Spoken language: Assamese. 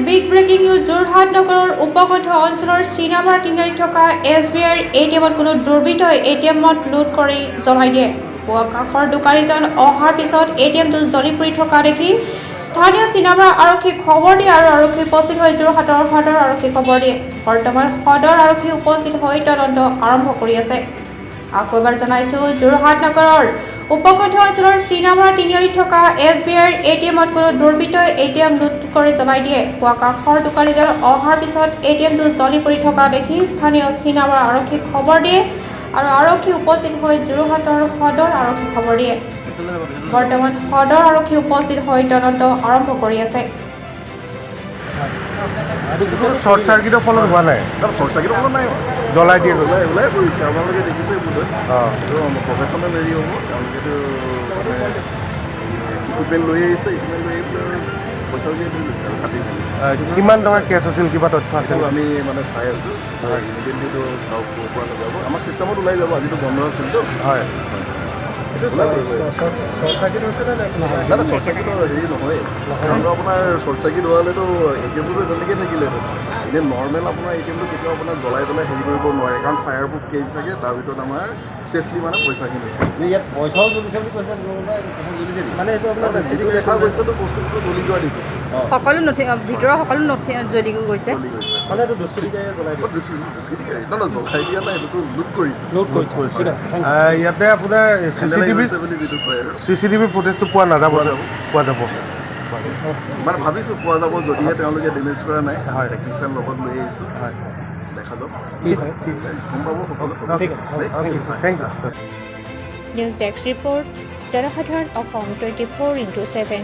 বিগ ব্ৰেকিং নিউজ যোৰহাট নগৰৰ উপকণ্ঠ অঞ্চলৰ চিনামাৰ তিনিআলিত থকা SBIৰ ATMত কোনো দুৰ্বৃত্তই ATMত লুট কৰি জ্বলাই দিয়ে। পুৱা কাষৰ দোকানীজন অহাৰ পিছত ATMটো জ্বলি পৰি থকা দেখি স্থানীয় চিনামাৰ আৰক্ষীক খবৰ দিয়ে আৰু আৰক্ষী উপস্থিত হৈ যোৰহাটৰ সদৰ আৰক্ষীক খবৰ দিয়ে। বৰ্তমান সদৰ আৰক্ষী উপস্থিত হৈ তদন্ত আৰম্ভ কৰি আছে। আকৌ এবাৰ জনাইছোঁ, যোৰহাট নগৰৰ উপকণ্ঠ অঞ্চলৰ চিনামাৰ তিনিআলিত থকা SBIৰ ATMত কোনো দুৰ্বৃত্তই ATM লুট কৰি জ্বলাই দিয়ে। পুৱা কাষৰ দোকানীজন অহাৰ পিছত ATMটো জ্বলি পৰি থকা দেখি স্থানীয় চিনামাৰ আৰক্ষীক খবৰ দিয়ে আৰু আৰক্ষী উপস্থিত হৈ যোৰহাটৰ সদৰ আৰক্ষীক খবৰ দিয়ে। বৰ্তমান সদৰ আৰক্ষী উপস্থিত হৈ তদন্ত আৰম্ভ কৰি আছে। শৰ্ট চাৰ্কিটৰ ফলত হোৱা নাই, শৰ্ট চাৰ্কিটৰ ফলত নাই, জ্বলাই দিয়ে, ওলাই পৰিছে। আপোনালোকে দেখিছে বোধহয়। প্ৰফেশ্যনেল হেৰি হ'ব, তেওঁলোকেতো মানে ইকুইপমেণ্ট লৈ আহিছে, ইকুইপমেণ্ট লৈ আহি পেলাই পইচা উলিয়াই লৈ লৈছে আৰু কাটি মেলি। কিমান টকা কেছ আছিল, কিবা তথ্য আছে? আমি মানে চাই আছোঁ, ইমিডিয়েটলিটো চাওক পৰা নাযাব, আমাৰ চিষ্টেমত ওলাই যাব। আজিতো বন্ধ আছিলতো। হয়, দাদা শৰ্ট চাৰ্কিটৰ হেৰি নহয়, কাৰণ আপোনাৰ শৰ্ট চাৰ্কিট হোৱালেতো ATMটো তেনেকৈ থাকিলে। এনেই নৰ্মেল আপোনাৰ ATMটো কেতিয়াও আপোনাৰ জ্বলাই হেৰি কৰিব নোৱাৰে, কাৰণ ফায়াৰ প্ৰুফ কেছ থাকে, তাৰ ভিতৰত আমাৰ ছেফলি মানে পইচাখিনি থাকে। ইয়াত পইচাও জ্বলিছে বুলি কৈছে, মানে এইটো আপোনাৰ যিটো দেখা গৈছেতো বস্তুটো জ্বলি যোৱা দেখিছোঁ। সকলো নথি ভিতৰৰ সকলো নথি জ্বলি গৈছে। মানে এইটো দুষ্কৃতিকাৰীয়ে জ্বলাই দিয়ে। জ্বলাই দিয়া নাই, এইটোতো লুট কৰিছে। ইয়াতে আপোনাৰ CCTV ফুটেজটো পোৱা নাযাব, পোৱা যাব মানে ভাবিছোঁ পোৱা যাব, যদিহে তেওঁলোকে ডেমেজ কৰা নাই। টেকনিচিয়ান লগত লৈ আহিছোঁ, দেখা যাওক, গম পাব সকলো। Thank you. News desk report, জনসাধাৰণ অসম 24x7।